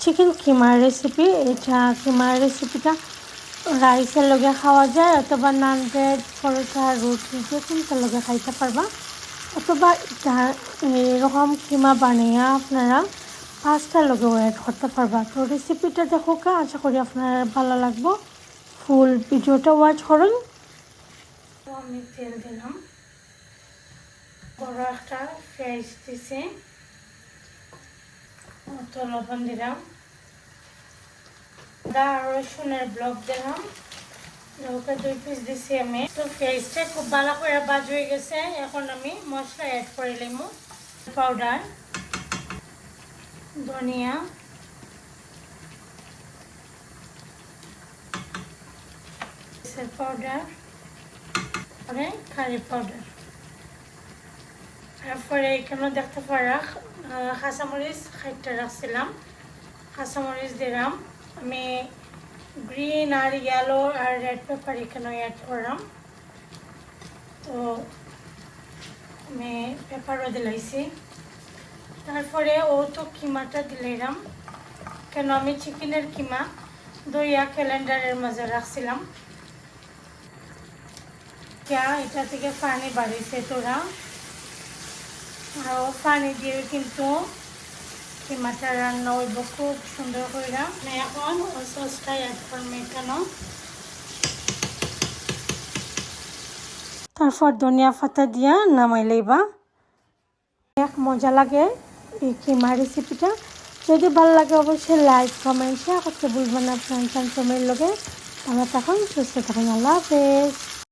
Chicken কিমার recipe. এটা কিমার রেসিপিটা রাইসের লগে খাওয়া যায়, অথবা নান, ব্রেড, পরোটা, রুটি যে কোনটার লগে খাইতে পারবা। অথবা এটা এরকম কিমা বানিয়ে আপনারা পাস্তার লগে অ্যাড করতে পারবা। তো রেসিপিটা দেখো, আশা করি আপনার ভালো লাগবে। ফুল ভিডিওটা ওয়াচ করুন। আমি তেল দিলাম, বড় একটা পেঁয়াজ দিছি, তো লবণ দিলাম, আদা আর রসুনের ব্লক দিলাম, ওকে 2 পিস দিছি আমি। তো পেঁয়াজটা খুব ভালো করে ভাজ হয়ে গেছে। এখন আমি মশলা অ্যাড করে নিব। পাউডার, ধনিয়া, পাউডার, কারি পাউডার। তারপরে এখানে দেখতে পারা কাঁচামরিচ 60টা রাখছিলাম, কাঁচামরিচ দিলাম আমি। গ্রিন আর ইয়েলো আর রেড পেপার এখানে অ্যাড করলাম। তো আমি পেপারও দিলাইছি। তারপরে ও তো কিমাটা দিলাম, কেন আমি চিকেনের কিমা দইয়া ক্যালেন্ডারের মাঝে রাখছিলাম। এটা থেকে পানি বাড়িছে তোরা, আর পানি দিয়ে কিন্তু কিমাটা রান্না হইব খুব সুন্দর করে। এখন সসটা অ্যাড করবো এখানে। তারপর ধনিয়া পাতা দিয়া নামাই লইবা। এক মজা লাগে এই কিমা রেসিপিটা। যদি ভালো লাগে অবশ্যই লাইক, কমেন্ট, শেয়ার করতে ভুলবেন না। ফ্রেন্ডস অ্যান্ড ফ্যামিলির লগে ভালো থাকুন, সুস্থ থাকুন। আল্লাহ হাফেজ।